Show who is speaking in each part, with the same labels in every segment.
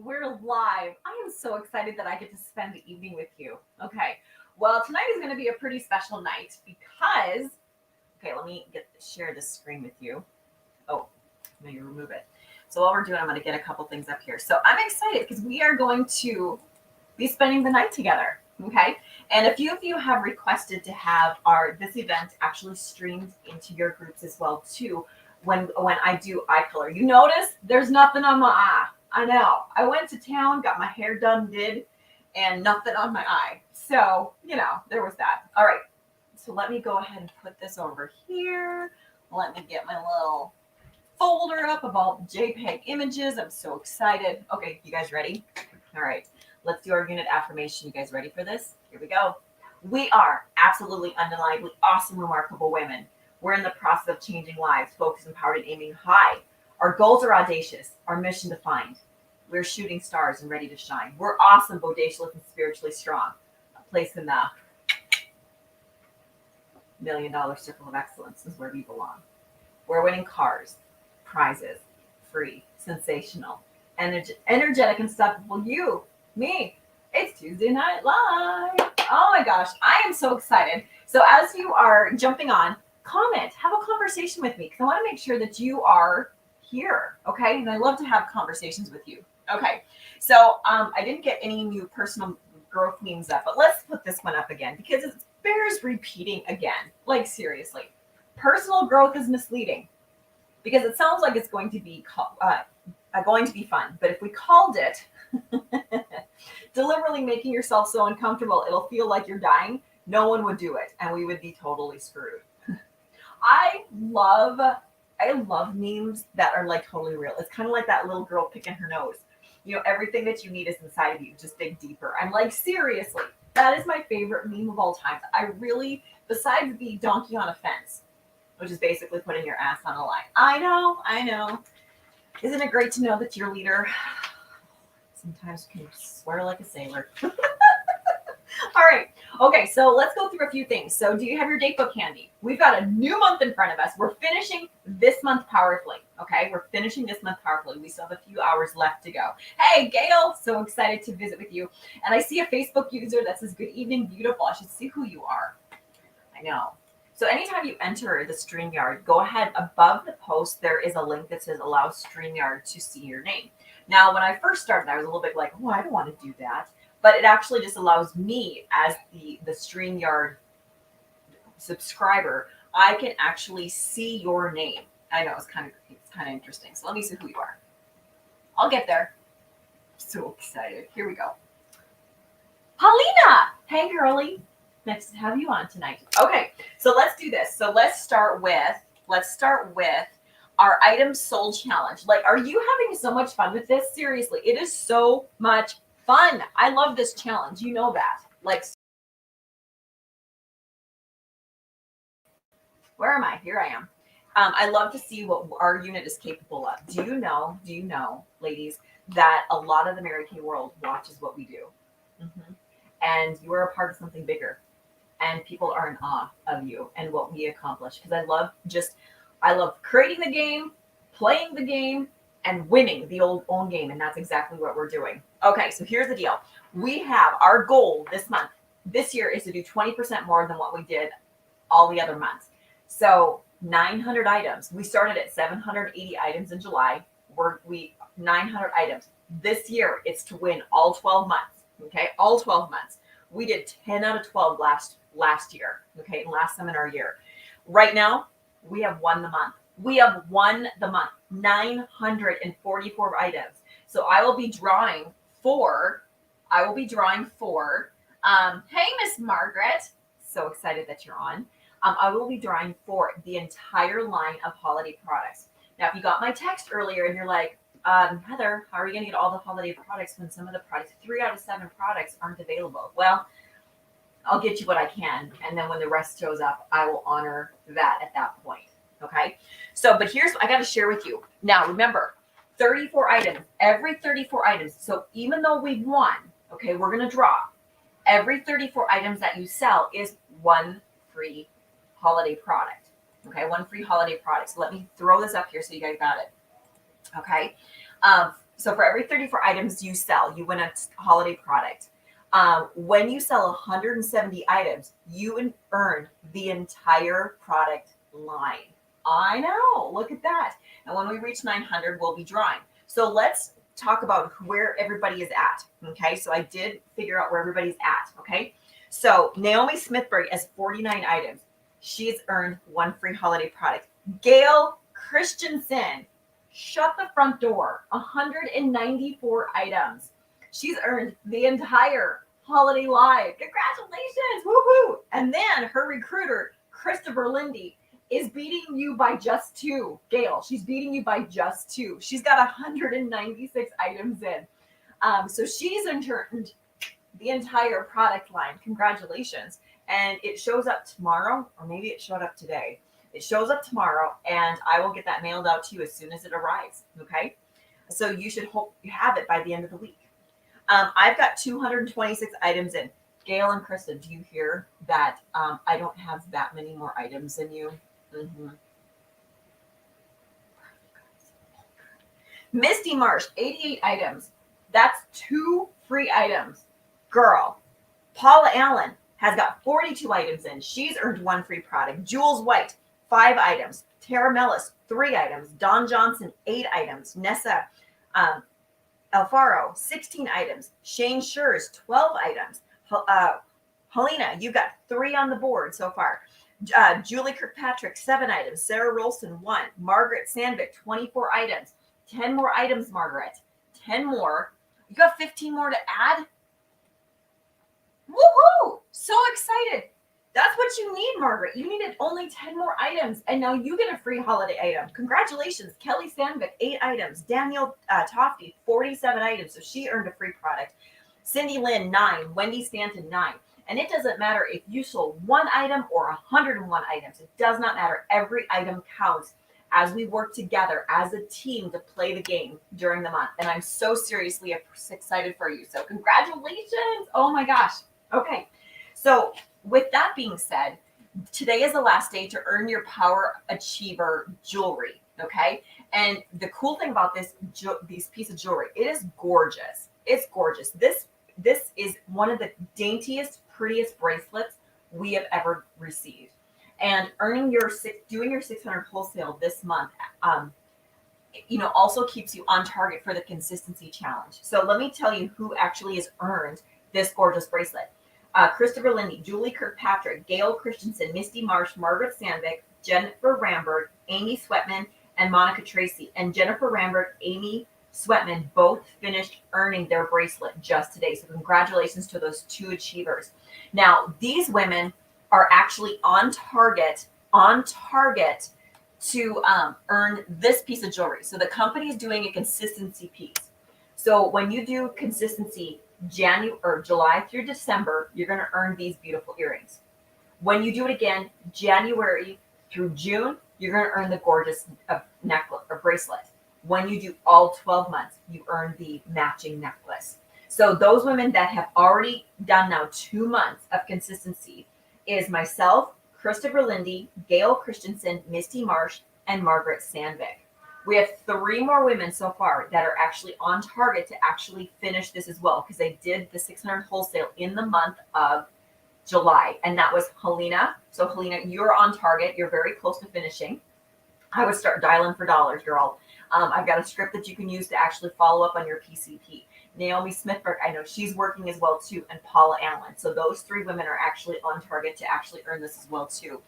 Speaker 1: we're live. I am so excited that I get to spend the evening with you. Okay. Well, tonight is going to be a pretty special night because, okay, let me share this screen with you. Oh, maybe remove it. So while we're doing, I'm going to get a couple things up here. So I'm excited because we are going to be spending the night together. Okay. And a few of you have requested to have this event actually streamed into your groups as well too. When I do eye color, you notice there's nothing on my eye. I know. I went to town, got my hair done, and nothing on my eye. So, there was that. All right. So let me go ahead and put this over here. Let me get my little folder up of all the JPEG images. I'm so excited. Okay, you guys ready? All right. Let's do our unit affirmation. You guys ready for this? Here we go. We are absolutely undeniably awesome, remarkable women. We're in the process of changing lives, focused, empowered, and aiming high. Our goals are audacious, our mission defined. We're shooting stars and ready to shine. We're awesome, bodacious, and spiritually strong. A place in the $1 million circle of excellence is where we belong. We're winning cars, prizes, free, sensational, energetic, unstoppable. You, me. It's Tuesday Night Live. Oh my gosh, I am so excited. So as you are jumping on, comment, have a conversation with me because I want to make sure that you are here, okay? And I love to have conversations with you. Okay, so I didn't get any new personal growth memes up, but let's put this one up again because it bears repeating again. Like seriously, personal growth is misleading because it sounds like it's going to be fun, but if we called it deliberately making yourself so uncomfortable, it'll feel like you're dying, no one would do it, and we would be totally screwed. I love memes that are like totally real. It's kind of like that little girl picking her nose. Everything that you need is inside of you. Just dig deeper. I'm like, seriously, that is my favorite meme of all time. I really, besides the donkey on a fence, which is basically putting your ass on a line. I know. Isn't it great to know that your leader sometimes can swear like a sailor? All right. Okay, so let's go through a few things. So do you have your date book handy? We've got a new month in front of us. We're finishing this month powerfully. Okay, we're finishing this month powerfully. We still have a few hours left to go. Hey, Gail, so excited to visit with you. And I see a Facebook user that says, good evening, beautiful. I should see who you are. I know. So anytime you enter the StreamYard, go ahead. Above the post, there is a link that says allow StreamYard to see your name. Now, when I first started, I was a little bit like, oh, I don't want to do that. But it actually just allows me as the StreamYard subscriber, I can actually see your name. I know it's kind of interesting. So let me see who you are. I'll get there. So excited. Here we go. Paulina. Hey, girlie. Nice to have you on tonight. Okay, so let's do this. So let's start with our item sold challenge. Like, are you having so much fun with this? Seriously, it is so much fun. I love this challenge. You know that. Like, where am I? Here I am. I love to see what our unit is capable of. Do you know, ladies, that a lot of the Mary Kay world watches what we do? Mm-hmm. And you are a part of something bigger. And people are in awe of you and what we accomplish. Because I love creating the game, playing the game, and winning the own game. And that's exactly what we're doing. Okay, so here's the deal. We have our goal this year is to do 20% more than what we did all the other months. So 900 items. We started at 780 items in July. 900 items. This year, it's to win all 12 months. Okay, all 12 months. We did 10 out of 12 last year. Okay, last seminar year. Right now, we have won the month. 944 items. So I will be drawing for, hey, Miss Margaret. So excited that you're on. I will be drawing for the entire line of holiday products. Now, if you got my text earlier and you're like, Heather, how are you going to get all the holiday products when some of the products, 3 out of 7 products aren't available? Well, I'll get you what I can. And then when the rest shows up, I will honor that at that point. Okay. So, but here's what I got to share with you. Now, remember, 34 items, every 34 items. So even though we've won, okay, we're going to draw. Every 34 items that you sell is one free holiday product. Okay. One free holiday product. So let me throw this up here so you guys got it. Okay. So for every 34 items you sell, you win a holiday product. When you sell 170 items, you earn the entire product line. I know, look at that. And when we reach 900, we'll be drawing. So let's talk about where everybody is at. Okay, so I did figure out where everybody's at. Okay, so Naomi Smithberg has 49 items. She's earned one free holiday product. Gail Christensen, shut the front door, 194 items. She's earned the entire holiday live. Congratulations, woohoo! And then her recruiter, Christopher Lindy, is beating you by just two. Gail, she's beating you by just two. She's got 196 items in. So she's earned the entire product line. Congratulations. And it shows up tomorrow, or maybe it showed up today. It shows up tomorrow, and I will get that mailed out to you as soon as it arrives. Okay? So you should hope you have it by the end of the week. I've got 226 items in. Gail and Kristen, do you hear that I don't have that many more items than you? Mm-hmm. Misty Marsh, 88 items. That's 2 free items. Girl. Paula Allen has got 42 items in. She's earned 1 free product. Jules White, 5 items. Tara Mellis, 3 items. Don Johnson, 8 items. Nessa Alfaro, 16 items. Shane Schurz, 12 items. Helena, you got 3 on the board so far. Julie Kirkpatrick, 7 items. Sarah Rolston, 1. Margaret Sandvik, 24 items. 10 more items, Margaret. 10 more. You got 15 more to add? Woohoo! So excited. That's what you need, Margaret. You needed only 10 more items, and now you get a free holiday item. Congratulations. Kelly Sandvik, 8 items. Danielle Tofty, 47 items, so she earned a free product. Cindy Lynn, 9. Wendy Stanton, 9. And it doesn't matter if you sold 1 item or 101 items. It does not matter. Every item counts as we work together as a team to play the game during the month. And I'm so seriously excited for you. So congratulations. Oh my gosh. Okay. So with that being said, today is the last day to earn your Power Achiever jewelry. Okay. And the cool thing about this piece of jewelry, it is gorgeous. It's gorgeous. This is one of the daintiest, prettiest bracelets we have ever received. And doing your 600 wholesale this month, also keeps you on target for the consistency challenge. So let me tell you who actually has earned this gorgeous bracelet. Christopher Lindy, Julie Kirkpatrick, Gail Christensen, Misty Marsh, Margaret Sandvik, Jennifer Rambert, Amy Sweatman, and Monica Tracy. And Jennifer Rambert, Amy Sweatman both finished earning their bracelet just today. So congratulations to those 2 achievers. Now, these women are actually on target to earn this piece of jewelry. So the company is doing a consistency piece. So when you do consistency July through December, you're going to earn these beautiful earrings. When you do it again, January through June, you're going to earn the gorgeous necklace or bracelet. When you do all 12 months, you earn the matching necklace. So those women that have already done now 2 months of consistency is myself, Christopher Lindy, Gail Christensen, Misty Marsh, and Margaret Sandvik. We have 3 more women so far that are actually on target to actually finish this as well, because they did the 600 wholesale in the month of July, and that was Helena. So Helena, you're on target. You're very close to finishing. I would start dialing for dollars, girl. I've got a script that you can use to actually follow up on your PCP. Naomi Smithberg, I know she's working as well too, and Paula Allen. So those 3 women are actually on target to actually earn this as well too.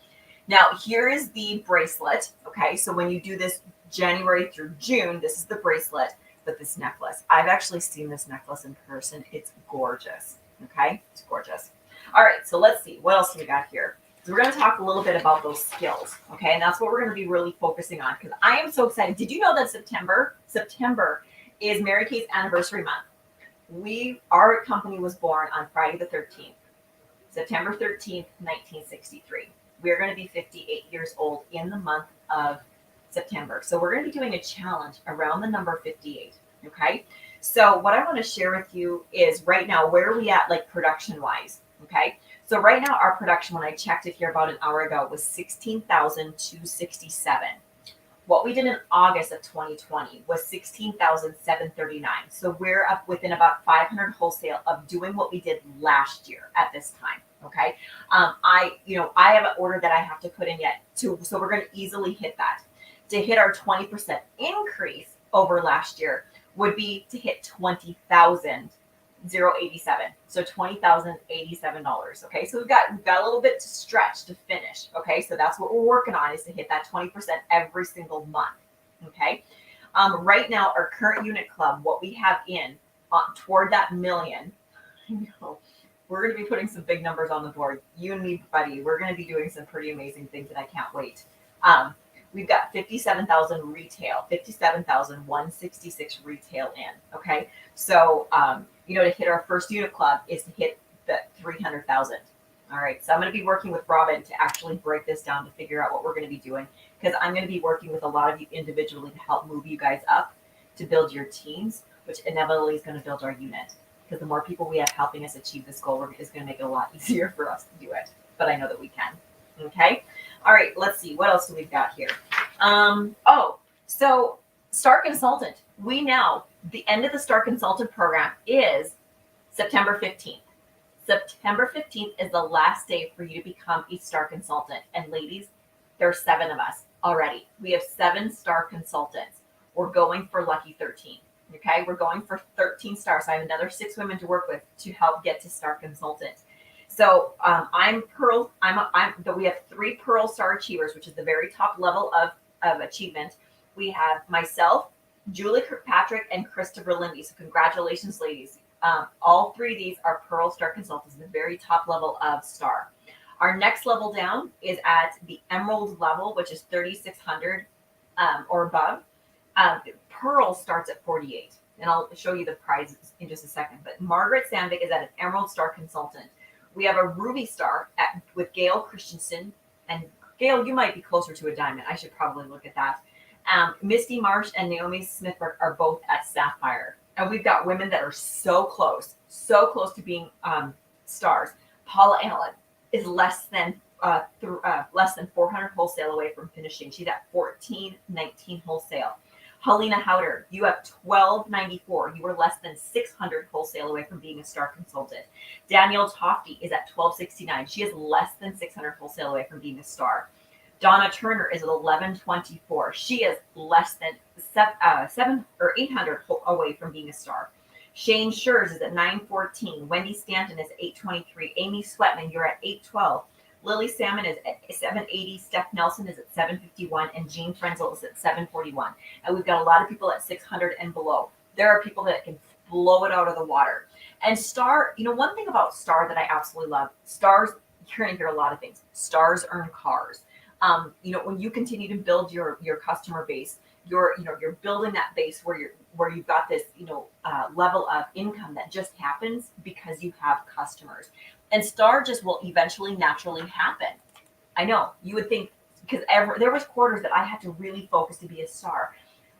Speaker 1: Now, here is the bracelet. Okay, so when you do this January through June, this is the bracelet, but this necklace, I've actually seen this necklace in person. It's gorgeous. Okay, it's gorgeous. All right, so let's see. What else do we got here? So we're going to talk a little bit about those skills. Okay, and that's what we're going to be really focusing on, because I am so excited. Did you know that September is Mary Kay's anniversary month? Our company was born on Friday the 13th, September 13th, 1963. We're going to be 58 years old in the month of September. So we're going to be doing a challenge around the number 58. Okay. So what I want to share with you is right now, where are we at, like production wise? Okay. So right now our production, when I checked it here about an hour ago, was 16,267. What we did in August of 2020 was 16,739. So we're up within about 500 wholesale of doing what we did last year at this time. Okay. I have an order that I have to put in yet too. So we're going to easily hit that. To hit our 20% increase over last year would be to hit 20,087. So $20,087. Okay. So we've got a little bit to stretch to finish. Okay. So that's what we're working on, is to hit that 20% every single month. Okay. Right now, our current unit club, what we have in toward that million, we're going to be putting some big numbers on the board. You and me, buddy, we're going to be doing some pretty amazing things, and I can't wait. We've got 57,000 retail, 57,166 retail in. Okay. So, to hit our first unit club is to hit the 300,000. All right. So I'm going to be working with Robin to actually break this down to figure out what we're going to be doing, because I'm going to be working with a lot of you individually to help move you guys up to build your teams, which inevitably is going to build our unit. Because the more people we have helping us achieve this goal is going to make it a lot easier for us to do it. But I know that we can. Okay. All right. Let's see. What else do we've got here? So Star Consultant. We know the end of the Star Consultant program is September 15th. September 15th is the last day for you to become a Star Consultant. And ladies, there are 7 of us already. We have 7 Star Consultants. We're going for lucky 13. Okay, we're going for 13 stars. So I have another 6 women to work with to help get to Star Consultant. So I'm Pearl. We have 3 Pearl Star Achievers, which is the very top level of achievement. We have myself, Julie Kirkpatrick, and Christopher Lindy. So congratulations, ladies. All 3 of these are Pearl Star Consultants, the very top level of Star. Our next level down is at the Emerald level, which is 3,600 or above. Pearl starts at 48, and I'll show you the prizes in just a second. But Margaret Sandvik is at an Emerald Star Consultant. We have a Ruby Star with Gail Christensen, and Gail, you might be closer to a diamond. I should probably look at that. Misty Marsh and Naomi Smithberg are both at Sapphire, and we've got women that are so close to being stars. Paula Allen is less than 400 wholesale away from finishing. She's at 1419 wholesale. Helena Howder, you have 1294. You were less than 600 wholesale away from being a Star Consultant. Danielle Tofty is at 1269. She is less than 600 wholesale away from being a Star. Donna Turner is at 1124. She is less than 700 or 800 away from being a Star. Shane Schurz is at 914. Wendy Stanton is at 823. Amy Sweatman, you're at 812. Lily Salmon is at 780. Steph Nelson is at 751. And Jean Frenzel is at 741. And we've got a lot of people at 600 and below. There are people that can blow it out of the water. And Star, one thing about Star that I absolutely love, Stars, you're going to hear a lot of things. Stars earn cars. When you continue to build your customer base, you're building that base where you've got this, level of income that just happens because you have customers. And Star just will eventually naturally happen. I know you would think, because there was quarters that I had to really focus to be a Star.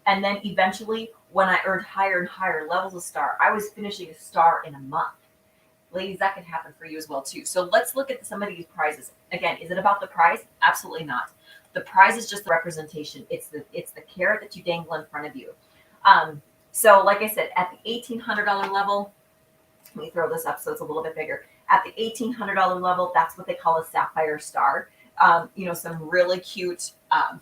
Speaker 1: And then eventually when I earned higher and higher levels of Star, I was finishing a Star in a month. Ladies, that can happen for you as well too. So let's look at some of these prizes. Again, is it about the prize? Absolutely not. The prize is just the representation. It's the carrot that you dangle in front of you. So like I said, at the $1,800 level, let me throw this up so it's a little bit bigger. At the $1,800 level, that's what they call a Sapphire Star. Some really cute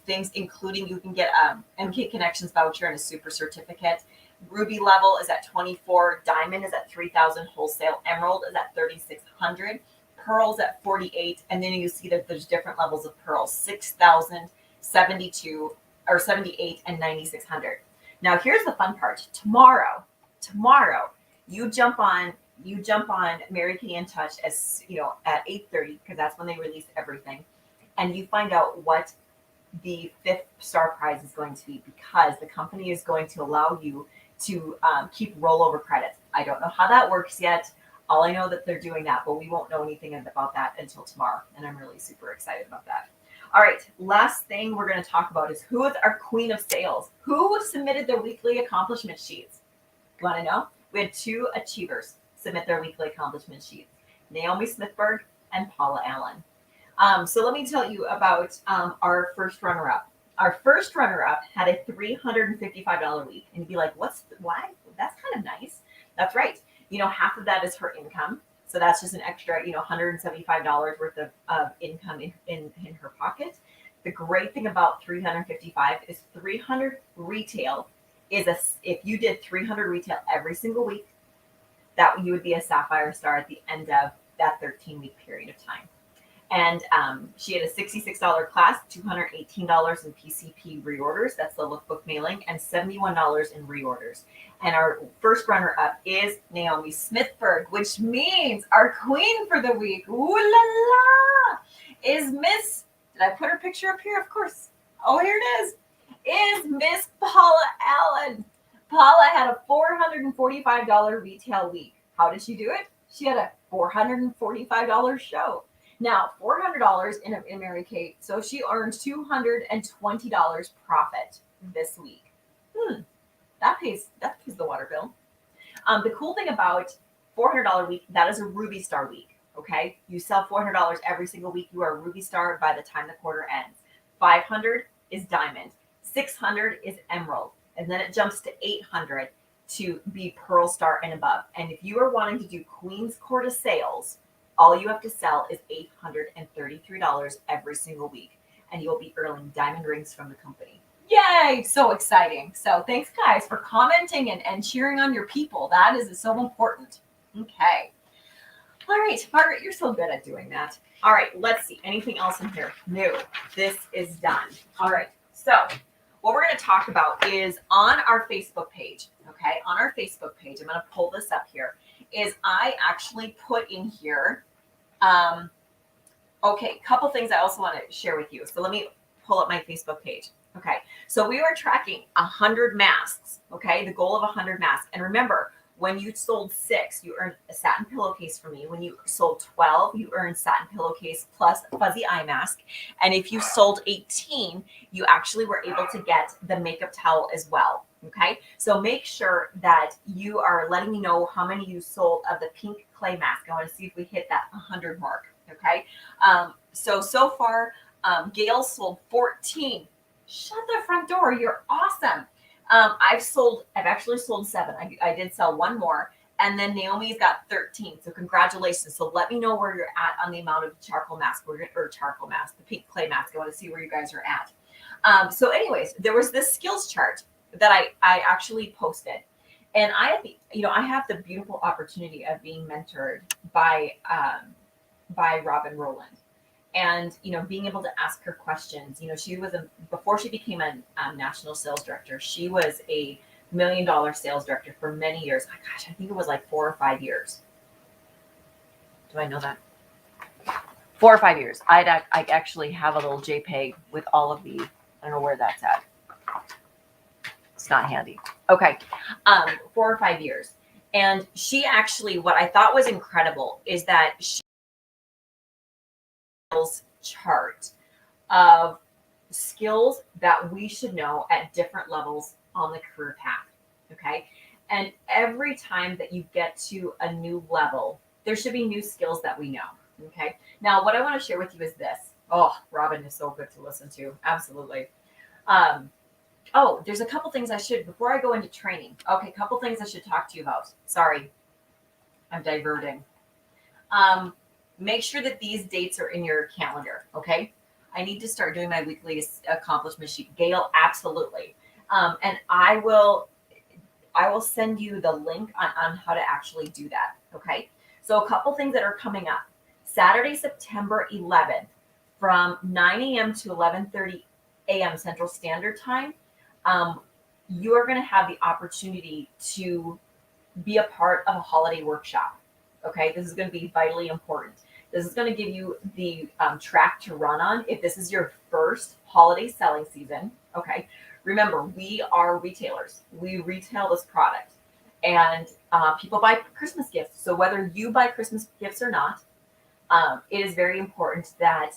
Speaker 1: things, including you can get MK Connections voucher and a super certificate. Ruby level is at 24. Diamond is at 3,000. Wholesale Emerald is at 3,600. Pearls at 48. And then you see that there's different levels of pearls: 6,000, 72, or 78, and 9,600. Now here's the fun part. Tomorrow, you jump on Mary Kay in Touch at 8:30, because that's when they release everything, and you find out what the 5th Star prize is going to be, because the company is going to allow you to keep rollover credits. I don't know how that works yet. All I know that they're doing that, but we won't know anything about that until tomorrow, and I'm really super excited about that. All right, last thing we're going to talk about is who is our queen of sales. Who submitted their weekly accomplishment sheets? You want to know? We had 2 achievers submit their weekly accomplishment sheets: Naomi Smithberg and Paula Allen. So let me tell you about our first runner-up. Our first runner-up had a $355 week, and you'd be like, why? That's kind of nice. That's right. Half of that is her income. So that's just an extra, $175 worth of income in her pocket. The great thing about 355 is 300 retail if you did 300 retail every single week, that you would be a Sapphire Star at the end of that 13-week period of time. And she had a $66 class, $218 in PCP reorders. That's the lookbook mailing, and $71 in reorders. And our first runner-up is Naomi Smithberg, which means our queen for the week, ooh la la, is Miss, did I put her picture up here? Of course. Oh, here it is Miss Paula Allen. Paula had a $445 retail week. How did she do it? She had a $445 show. Now, $400 in Mary Kate, so she earned $220 profit this week. That pays the water bill. The cool thing about $400 week, that is a Ruby Star week. Okay, you sell $400 every single week. You are a Ruby Star by the time the quarter ends. 500 is Diamond, 600 is Emerald, and then it jumps to 800 to be Pearl Star and above. And if you are wanting to do Queen's Quarter sales, all you have to sell is $833 every single week, and you'll be earning diamond rings from the company. Yay! So exciting. So thanks, guys, for commenting and cheering on your people. That is so important. Okay. All right, Margaret, you're so good at doing that. All right, let's see. Anything else in here? No, this is done. All right, so what we're going to talk about is on our Facebook page, okay? On our Facebook page, I'm going to pull this up here, is I actually put in here, okay, a couple things I also want to share with you. So let me pull up my Facebook page. Okay, so we were tracking 100 masks, okay? The goal of 100 masks. And remember, when you sold 6, you earned a satin pillowcase from me. When you sold 12, you earned satin pillowcase plus fuzzy eye mask. And if you sold 18, you actually were able to get the makeup towel as well. Okay, so make sure that you are letting me know how many you sold of the pink clay mask. I want to see if we hit that 100 mark. Okay, so far, Gail sold 14. Shut the front door. You're awesome. I've actually sold 7. I did sell 1 more, and then Naomi's got 13. So congratulations. So let me know where you're at on the amount of charcoal mask, the pink clay mask. I want to see where you guys are at. So anyways, there was this skills chart that I actually posted, and I have the beautiful opportunity of being mentored by Robin Rowland. And, being able to ask her questions, she was before she became a national sales director, she was a $1 million sales director for many years. Oh, gosh, I think it was like 4 or 5 years. Do I know that? 4 or 5 years. I actually have a little JPEG with all of the, I don't know where that's at. It's not handy. Okay. 4 or 5 years. And she actually, what I thought was incredible is that she chart of skills that we should know at different levels on the career path. Okay. And every time that you get to a new level, there should be new skills that we know. Okay. Now, what I want to share with you is this. Oh, Robin is so good to listen to. Absolutely. There's a couple things before I go into training. Okay. A couple things I should talk to you about. Sorry. I'm diverting. Make sure that these dates are in your calendar, okay? I need to start doing my weekly accomplishment sheet. Gail, absolutely. And I will send you the link on how to actually do that, okay? So a couple things that are coming up. Saturday, September 11th, from 9 a.m. to 11:30 a.m. Central Standard Time, you are going to have the opportunity to be a part of a holiday workshop. Okay, this is going to be vitally important. This is going to give you the track to run on if this is your first holiday selling season. Okay, remember, we are retailers. We retail this product, and people buy Christmas gifts. So whether you buy Christmas gifts or not, it is very important that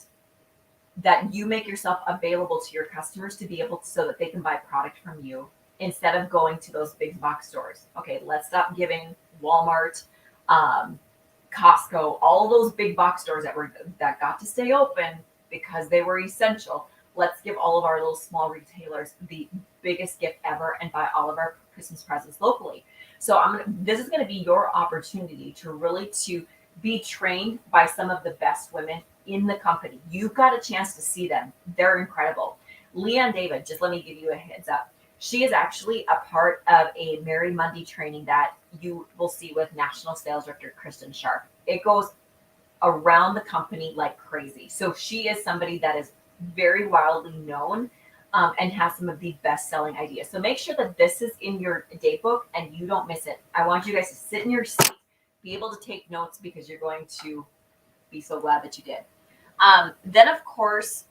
Speaker 1: you make yourself available to your customers to be able to, so that they can buy product from you instead of going to those big box stores. Okay, let's stop giving Walmart, Costco, all those big box stores that got to stay open because they were essential. let's give all of our little small retailers the biggest gift ever and buy all of our Christmas presents locally. So this is gonna be your opportunity to really to be trained by some of the best women in the company. You've got a chance to see them. They're incredible. Leanne David, just let me give you a heads up. She is actually a part of a Mary Monday training that you will see with National Sales Director Kristen Sharp. It goes around the company like crazy. So she is somebody that is very wildly known and has some of the best selling ideas. So make sure that this is in your day book and you don't miss it. I want you guys to sit in your seat, be able to take notes because you're going to be so glad that you did. Then, of course,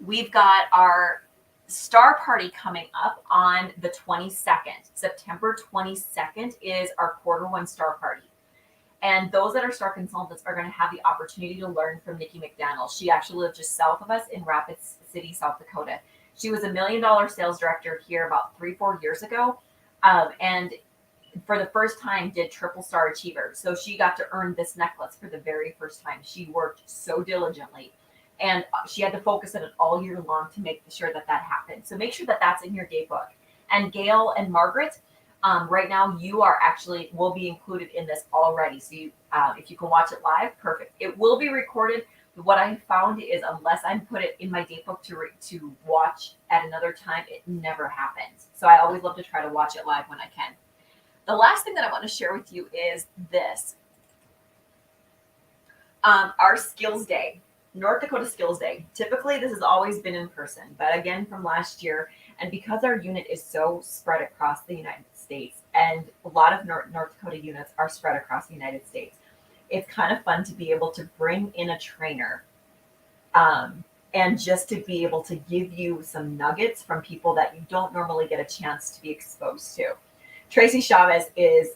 Speaker 1: we've got our Star Party coming up on the 22nd. September 22nd is our Q1 Star Party. And those that are Star Consultants are going to have the opportunity to learn from Nikki McDaniel. She actually lived just south of us in Rapid City, South Dakota. She was $1 million sales director here about 3-4 years ago. And for the first time did triple star achiever. So she got to earn this necklace for the very first time. She worked so diligently and she had to focus on it all year long to make sure that that happened. So make sure that that's in your day book. And Gail and Margaret, right now you are actually will be included in this already. So you, if you can watch it live, perfect. It will be recorded. What I found is unless I put it in my day book to watch at another time, it never happens. So I always love to try to watch it live when I can. The last thing that I want to share with you is this. Our Skills Day, North Dakota Skills Day. Typically, this has always been in person, but again, from last year, and because our unit is so spread across the United States, and a lot of North Dakota units are spread across the United States, it's kind of fun to be able to bring in a trainer and just to be able to give you some nuggets from people that you don't normally get a chance to be exposed to. Tracy Chavez is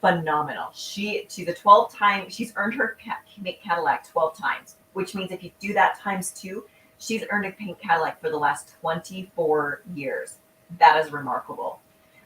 Speaker 1: phenomenal. She's a 12-time, she's earned her pink Cadillac 12 times, which means if you do that times 2, she's earned a pink Cadillac for the last 24 years. That is remarkable.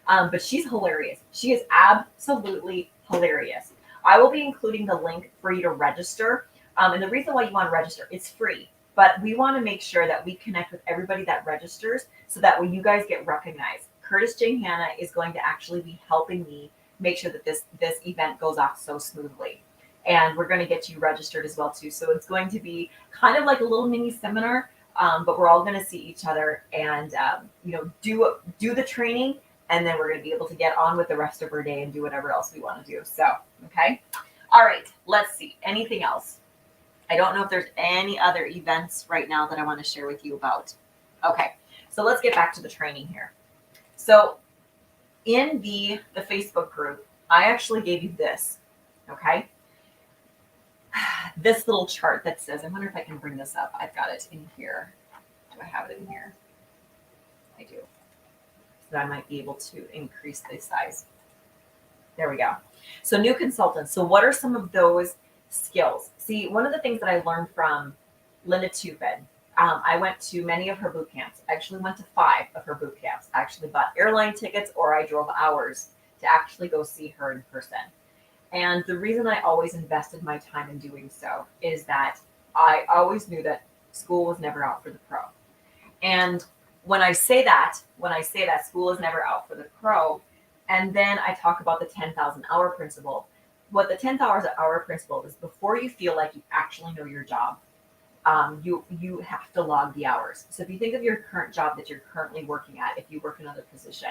Speaker 1: But she's hilarious. She is absolutely hilarious. I will be including the link for you to register. And the reason why you want to register, it's free. But we want to make sure that we connect with everybody that registers so that when you guys get recognized, Curtis J. Hanna is going to actually be helping me make sure that this event goes off so smoothly. And we're going to get you registered as well too. So it's going to be kind of like a little mini seminar, but we're all going to see each other and do the training, and then we're going to be able to get on with the rest of our day and do whatever else we want to do. So, okay. All right, let's see. Anything else? I don't know if there's any other events right now that I want to share with you about. Okay, so let's get back to the training here. So in the Facebook group, I actually gave you this, okay? This little chart that says, I wonder if I can bring this up. I've got it in here. Do I have it in here? I do. So I might be able to increase the size. There we go. So new consultants. So what are some of those skills? See, one of the things that I learned from Linda Tupid, I went to many of her boot camps. I actually went to 5 of her boot camps. I actually bought airline tickets or I drove hours to actually go see her in person. And the reason I always invested my time in doing so is that I always knew that school was never out for the pro. And when I say that school is never out for the pro, and then I talk about the 10,000 hour principle, what the 10,000 hour principle is, before you feel like you actually know your job, you have to log the hours. So if you think of your current job that you're currently working at, if you work another position,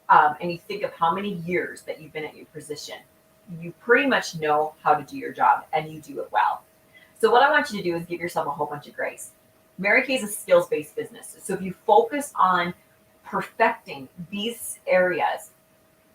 Speaker 1: and you think of how many years that you've been at your position, you pretty much know how to do your job and you do it well. So what I want you to do is give yourself a whole bunch of grace. Mary Kay is a skills-based business. So if you focus on perfecting these areas,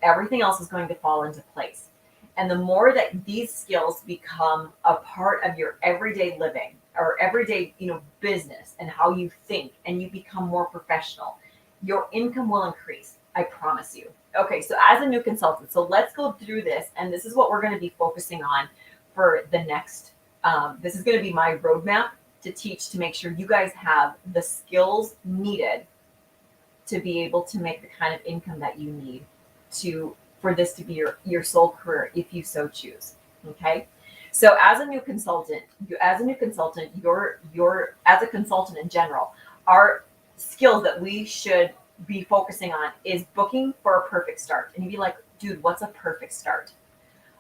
Speaker 1: everything else is going to fall into place. And the more that these skills become a part of your everyday living or everyday, business and how you think, and you become more professional, your income will increase. I promise you. Okay, so as a new consultant, so let's go through this, and this is what we're going to be focusing on for the next. This is going to be my roadmap to teach to make sure you guys have the skills needed to be able to make the kind of income that you need for this to be your sole career if you so choose. Okay, So as a new consultant, you're as a consultant in general, our skills that we should be focusing on is booking for a perfect start. And you'd be like, dude, what's a perfect start?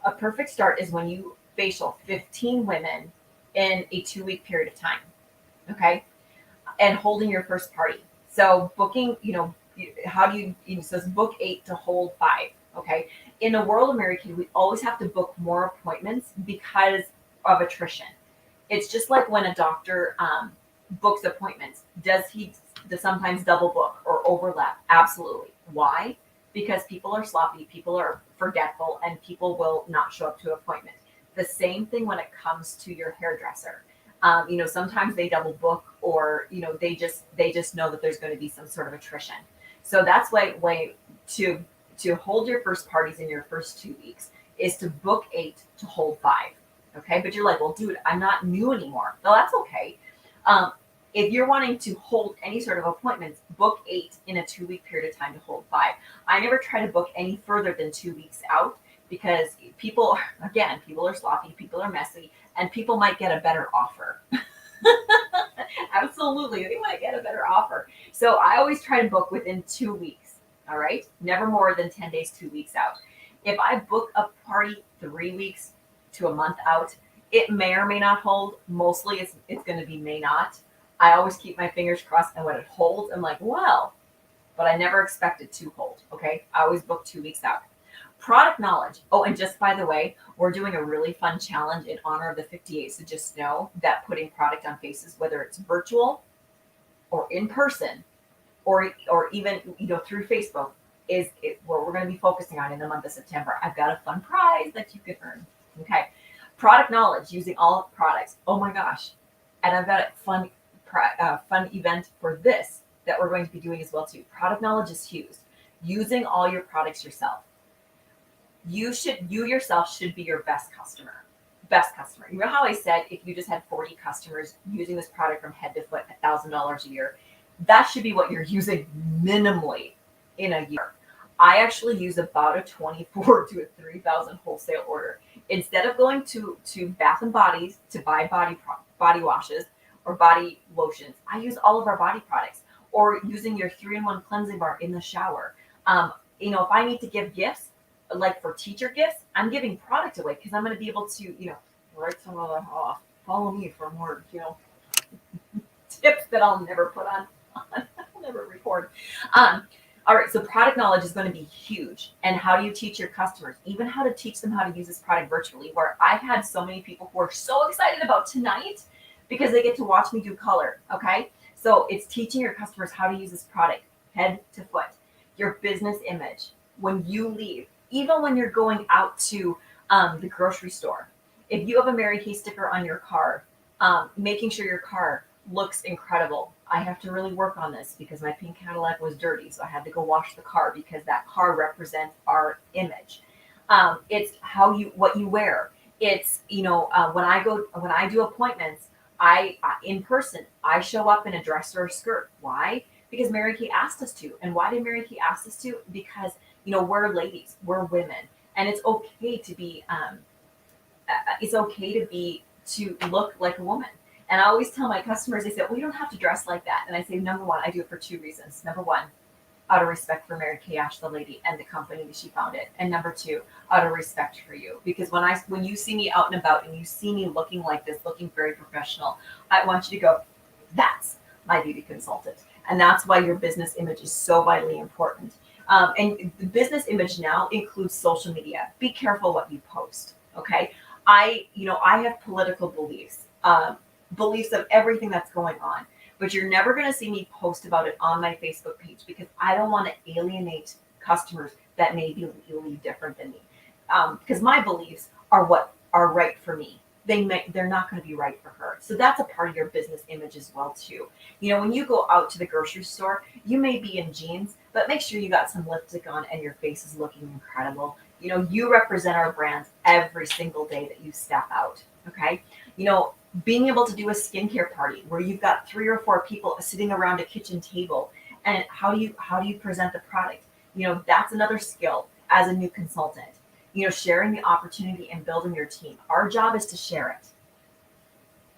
Speaker 1: A perfect start is when you facial 15 women in a 2 week period of time. Okay. And holding your first party. So booking, how do it says book 8 to hold 5. Okay. In a world of Mary Kay, we always have to book more appointments because of attrition. It's just like when a doctor books appointments. Does sometimes double book or overlap? Absolutely. Why? Because people are sloppy, people are forgetful, and people will not show up to appointment. The same thing when it comes to your hairdresser. Sometimes they double book, or they just know that there's going to be some sort of attrition. So that's why way to hold your first parties in your first 2 weeks is to book 8 to hold 5. Okay, but you're like, well, dude, I'm not new anymore. No, that's okay. If you're wanting to hold any sort of appointments, book 8 in a 2 week period of time to hold 5. I never try to book any further than 2 weeks out because people are sloppy, people are messy, and people might get a better offer. Absolutely, they might get a better offer. So I always try to book within 2 weeks. All right, never more than 10 days, 2 weeks out. If I book a party 3 weeks to a month out, it may or may not hold. Mostly it's going to be may not. I always keep my fingers crossed, and when it holds, I'm like, well, but I never expect it to hold. Okay, I always book 2 weeks out. Product knowledge. Oh, and just by the way, we're doing a really fun challenge in honor of the 58. So just know that putting product on faces, whether it's virtual or in person, or even through Facebook, is what we're going to be focusing on in the month of September. I've got a fun prize that you can earn. Okay, product knowledge using all products. Oh my gosh, and I've got a fun event for this that we're going to be doing as well too. Product knowledge is huge. Using all your products yourself. You yourself should be your best customer. Best customer. You know how I said if you just had 40 customers using this product from head to foot, $1,000 a year, that should be what you're using minimally in a year. I actually use about a 24 to a 3,000 wholesale order. Instead of going to Bath and Bodies to buy body washes or body lotions, I use all of our body products, or using your 3-in-1 cleansing bar in the shower. If I need to give gifts, like for teacher gifts, I'm giving product away because I'm going to be able to, write some of that off. Follow me for more, tips that I'll never put on. I'll never record. All right, so product knowledge is going to be huge. And how do you teach your customers? Even how to teach them how to use this product virtually, where I've had so many people who are so excited about tonight because they get to watch me do color, okay? So it's teaching your customers how to use this product head to foot. Your business image. When you leave, even when you're going out to the grocery store, if you have a Mary Kay sticker on your car, making sure your car looks incredible. I have to really work on this because my pink Cadillac was dirty, so I had to go wash the car because that car represents our image. It's what you wear. It's when I do appointments, in person, I show up in a dress or a skirt. Why? Because Mary Kay asked us to. And why did Mary Kay ask us to? Because we're ladies, we're women, and it's okay to be to look like a woman. And I always tell my customers, they say, well, you don't have to dress like that. And I say, number one, I do it for 2 reasons. Number one, out of respect for Mary Kay Ash, the lady, and the company that she founded. And number two, out of respect for you. Because when you see me out and about and you see me looking like this, looking very professional, I want you to go, that's my beauty consultant. And that's why your business image is so vitally important. And the business image now includes social media. Be careful what you post. Okay. I have political beliefs. Beliefs of everything that's going on, but you're never going to see me post about it on my Facebook page because I don't want to alienate customers that may be legally different than me. Because my beliefs are what are right for me. They're not going to be right for her. So that's a part of your business image as well too. When you go out to the grocery store, you may be in jeans, but make sure you got some lipstick on and your face is looking incredible. You represent our brands every single day that you step out. Okay. Being able to do a skincare party where you've got 3 or 4 people sitting around a kitchen table, and how do you present the product? That's another skill as a new consultant. sharing the opportunity and building your team. Our job is to share it.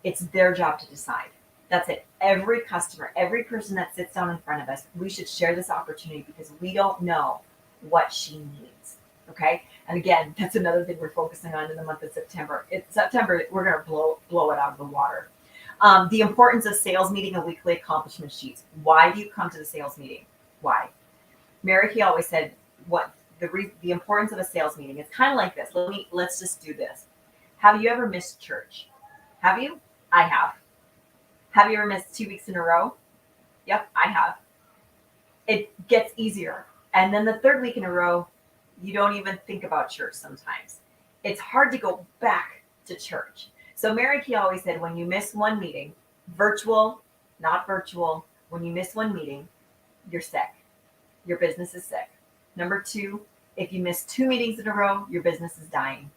Speaker 1: It's their job to decide. That's it. Every customer, every person that sits down in front of us, we should share this opportunity because we don't know what she needs. Okay. And again, that's another thing we're focusing on in the month of September. It's September, we're going to blow it out of the water. The importance of sales meeting and weekly accomplishment sheets. Why do you come to the sales meeting? Why? Mary Kay always said, what the importance of a sales meeting. It's kind of like this. Let's just do this. Have you ever missed church? Have you? I have. Have you ever missed 2 weeks in a row? Yep, I have. It gets easier. And then the third week in a row, you don't even think about church sometimes. It's hard to go back to church. So Mary Kay always said, when you miss one meeting, virtual, not virtual, when you miss one meeting, you're sick. Your business is sick. Number 2, if you miss 2 meetings in a row, your business is dying.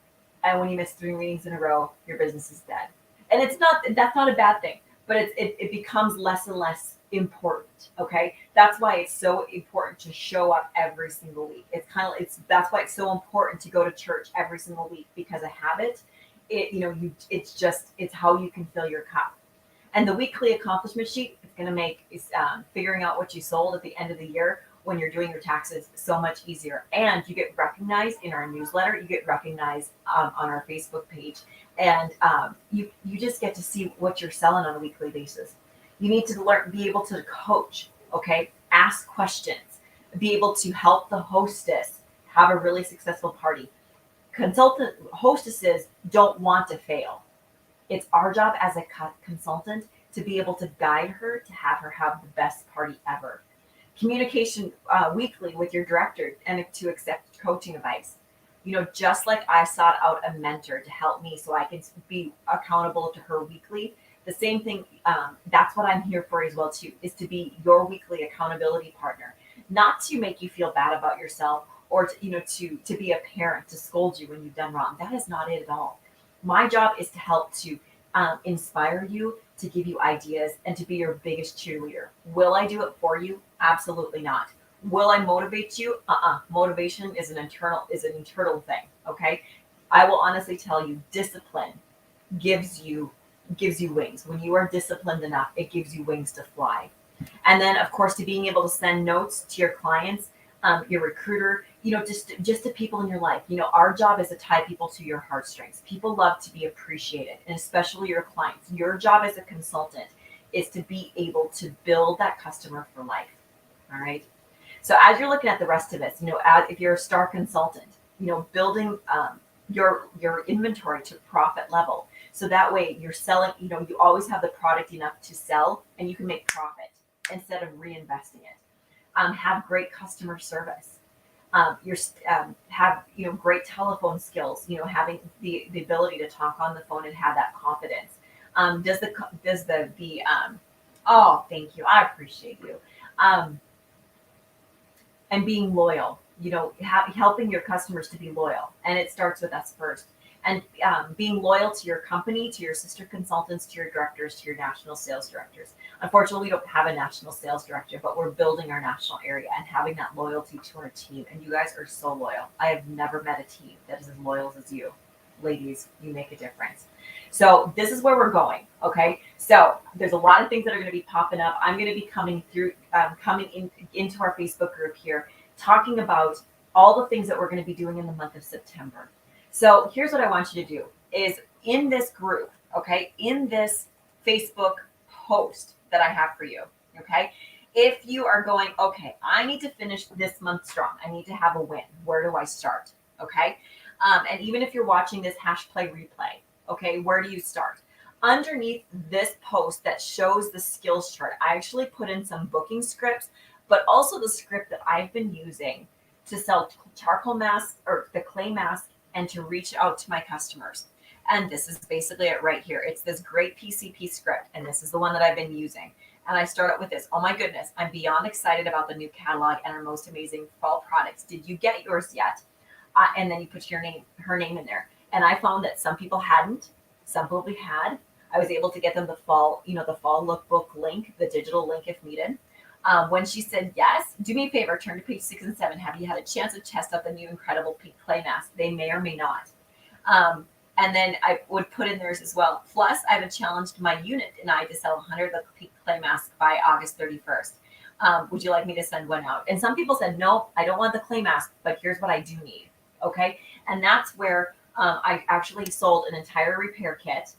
Speaker 1: And when you miss 3 meetings in a row, your business is dead. And that's not a bad thing, but it becomes less and less important. Okay. That's why it's so important to show up every single week. That's why it's so important to go to church every single week, because a habit, it's how you can fill your cup. And the weekly accomplishment sheet, it's going to make figuring out what you sold at the end of the year when you're doing your taxes so much easier. And you get recognized in our newsletter, you get recognized on our Facebook page, and you just get to see what you're selling on a weekly basis. You need to be able to coach, okay? Ask questions, be able to help the hostess have a really successful party. Hostesses don't want to fail. It's our job as a consultant to be able to guide her to have her have the best party ever. Communication weekly with your director and to accept coaching advice. Just like I sought out a mentor to help me so I can be accountable to her weekly, the same thing, that's what I'm here for as well too, is to be your weekly accountability partner. Not to make you feel bad about yourself or to be a parent, to scold you when you've done wrong. That is not it at all. My job is to help to inspire you, to give you ideas, and to be your biggest cheerleader. Will I do it for you? Absolutely not. Will I motivate you? Motivation is an internal thing. Okay. I will honestly tell you, discipline gives you wings. When you are disciplined enough, it gives you wings to fly. And then, of course, to being able to send notes to your clients, your recruiter, just to people in your life. Our job is to tie people to your heartstrings. People love to be appreciated, and especially your clients. Your job as a consultant is to be able to build that customer for life. All right. So as you're looking at the rest of it, if you're a star consultant, building your inventory to profit level. So that way you're selling, you always have the product enough to sell and you can make profit instead of reinvesting it. Have great customer service. Have great telephone skills. Having the ability to talk on the phone and have that confidence. Oh, thank you, I appreciate you. And being loyal. Helping your customers to be loyal, and it starts with us first. And being loyal to your company, to your sister consultants, to your directors, to your national sales directors. Unfortunately, we don't have a national sales director, but we're building our national area and having that loyalty to our team. And you guys are so loyal. I have never met a team that is as loyal as you. Ladies, you make a difference. So this is where we're going. Okay. So there's a lot of things that are going to be popping up. I'm going to be coming into our Facebook group here, talking about all the things that we're going to be doing in the month of September. So here's what I want you to do is in this group, okay, in this Facebook post that I have for you, okay, if you are going, okay, I need to finish this month strong. I need to have a win. Where do I start? Okay. And even if you're watching this #play replay, okay, where do you start? Underneath this post that shows the skills chart, I actually put in some booking scripts, but also the script that I've been using to sell charcoal mask or the clay mask and to reach out to my customers. And this is basically it right here. It's this great PCP script, and this is the one that I've been using. And I start out with this. Oh my goodness, I'm beyond excited about the new catalog and our most amazing fall products. Did you get yours yet? And then you put her name in there. And I found that some people hadn't, some people had. I was able to get them the fall lookbook link, the digital link if needed. When she said yes, do me a favor, turn to page 6 and 7. Have you had a chance to test out the new incredible pink clay mask? They may or may not. And then I would put in theirs as well. Plus, I have challenged my unit and I to sell 100 of the pink clay masks by August 31st. Would you like me to send one out? And some people said, no, I don't want the clay mask, but here's what I do need. Okay. And that's where I actually sold an entire repair kit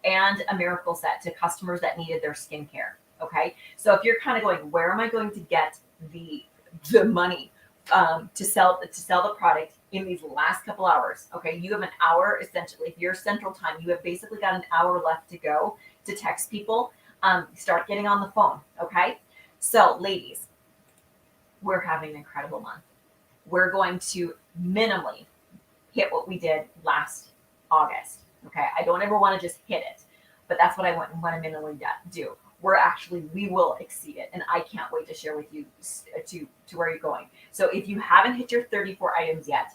Speaker 1: and a miracle set to customers that needed their skincare. Okay. So if you're kind of going, where am I going to get the money to sell the product in these last couple hours? Okay. You have an hour, essentially. If you're Central Time, you have basically got an hour left to go to text people. Start getting on the phone. Okay. So ladies, we're having an incredible month. We're going to minimally hit what we did last August. Okay. I don't ever want to just hit it, but that's what I want to minimally do. We will exceed it. And I can't wait to share with you to where you're going. So if you haven't hit your 34 items yet,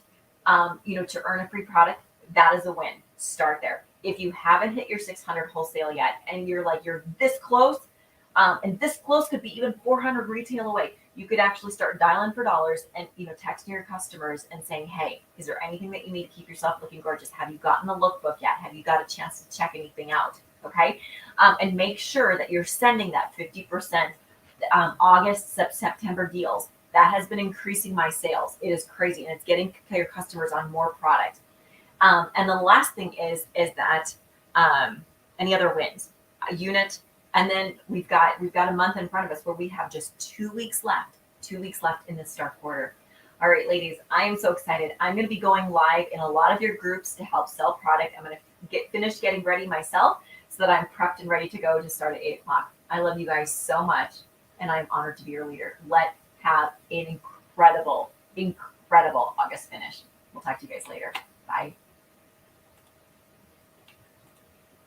Speaker 1: to earn a free product, that is a win. Start there. If you haven't hit your 600 wholesale yet, and you're this close, and this close could be even 400 retail away, you could actually start dialing for dollars and, texting your customers and saying, hey, is there anything that you need to keep yourself looking gorgeous? Have you gotten the lookbook yet? Have you got a chance to check anything out? Okay. And make sure that you're sending that 50% August, September deals. That has been increasing my sales. It is crazy. And it's getting your customers on more product. And the last thing is that any other wins, a unit. And then we've got a month in front of us where we have just 2 weeks left. 2 weeks left in this start quarter. All right, ladies, I am so excited. I'm going to be going live in a lot of your groups to help sell product. I'm going to finish getting ready myself so that I'm prepped and ready to go to start at 8 o'clock. I love you guys so much, and I'm honored to be your leader. Let's have an incredible August finish. We'll talk to you guys later. Bye.